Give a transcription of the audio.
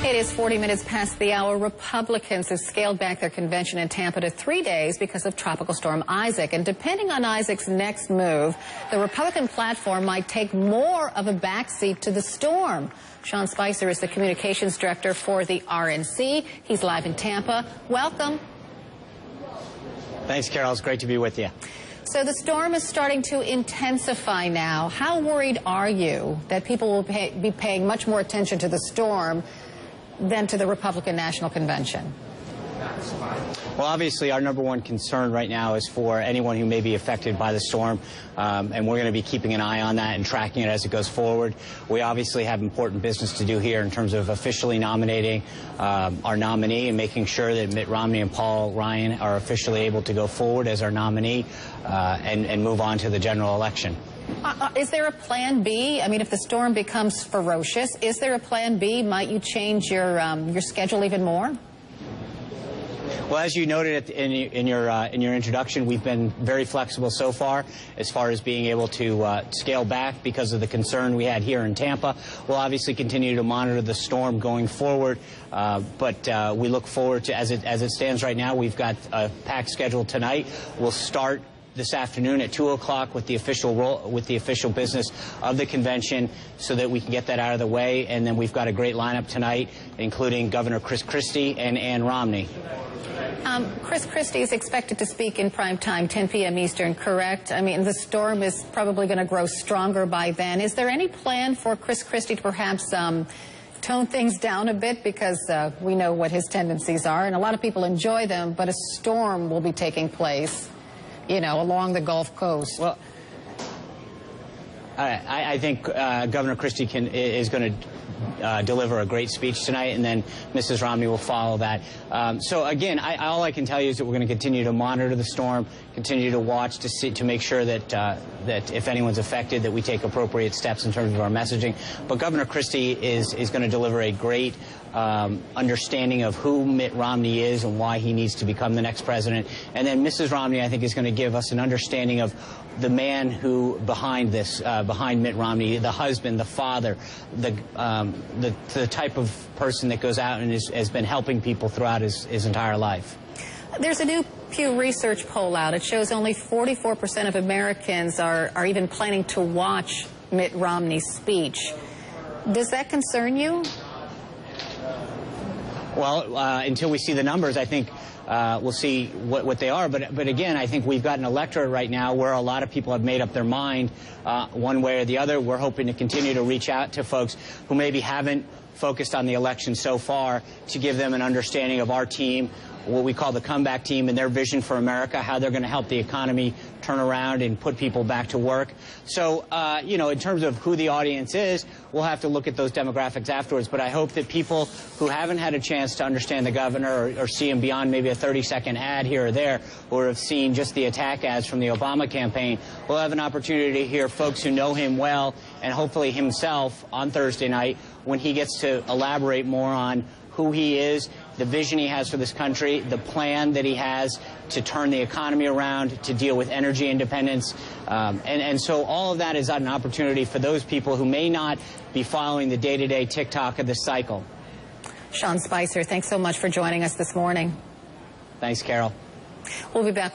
It is 40 minutes past the hour. Republicans have scaled back their convention in Tampa to 3 days because of Tropical Storm Isaac. And depending on Isaac's next move, the Republican platform might take more of a backseat to the storm. Sean Spicer is the communications director for the RNC. He's live in Tampa. Welcome. Thanks, Carol. It's great to be with you. So the storm is starting to intensify now. How worried are you that people will be paying much more attention to the storm than to the Republican National Convention? Well, obviously, our number one concern right now is for anyone who may be affected by the storm, and we're going to be keeping an eye on that and tracking it as it goes forward. We obviously have important business to do here in terms of officially nominating our nominee and making sure that Mitt Romney and Paul Ryan are officially able to go forward as our nominee and move on to the general election. Is there a plan B? I mean, if the storm becomes ferocious, is there a plan B? Might you change your schedule even more? Well, as you noted in your introduction, we've been very flexible so far as far as being able to scale back because of the concern we had here in Tampa. We'll obviously continue to monitor the storm going forward, but we look forward to, as it stands right now, we've got a packed schedule tonight. We'll start this afternoon at 2 o'clock with the official business of the convention so that we can get that out of the way. And then we've got a great lineup tonight, including Governor Chris Christie and Ann Romney. Chris Christie is expected to speak in prime time, 10 p.m. Eastern, correct? I mean, the storm is probably going to grow stronger by then. Is there any plan for Chris Christie to perhaps tone things down a bit, because we know what his tendencies are, and a lot of people enjoy them, but a storm will be taking place, you know, along the Gulf Coast? Well, I think Governor Christie is going to deliver a great speech tonight, and then Mrs. Romney will follow that. So again, all I can tell you is that we're going to continue to monitor the storm, continue to watch to make sure that that if anyone's affected, that we take appropriate steps in terms of our messaging. But Governor Christie is going to deliver a great understanding of who Mitt Romney is and why he needs to become the next president. And then Mrs. Romney, I think, is going to give us an understanding of the man who behind this, behind Mitt Romney, the husband, the father, the type of person that goes out and has been helping people throughout his entire life. There's a new Pew Research poll out. It shows only 44% of Americans are even planning to watch Mitt Romney's speech. Does that concern you? Well, until we see the numbers, I think we'll see what they are. But again, I think we've got an electorate right now where a lot of people have made up their mind one way or the other. We're hoping to continue to reach out to folks who maybe haven't focused on the election so far to give them an understanding of our team, what we call the comeback team, and their vision for America, how they're going to help the economy turn around and put people back to work. So, you know, in terms of who the audience is, we'll have to look at those demographics afterwards. But I hope that people who haven't had a chance to understand the governor or see him beyond maybe a 30-second ad here or there, or have seen just the attack ads from the Obama campaign, will have an opportunity to hear folks who know him well, and hopefully himself on Thursday night, when he gets to elaborate more on who he is, the vision he has for this country, the plan that he has to turn the economy around, to deal with energy independence. And so all of that is an opportunity for those people who may not be following the day-to-day tick-tock of this cycle. Sean Spicer, thanks so much for joining us this morning. Thanks, Carol. We'll be back with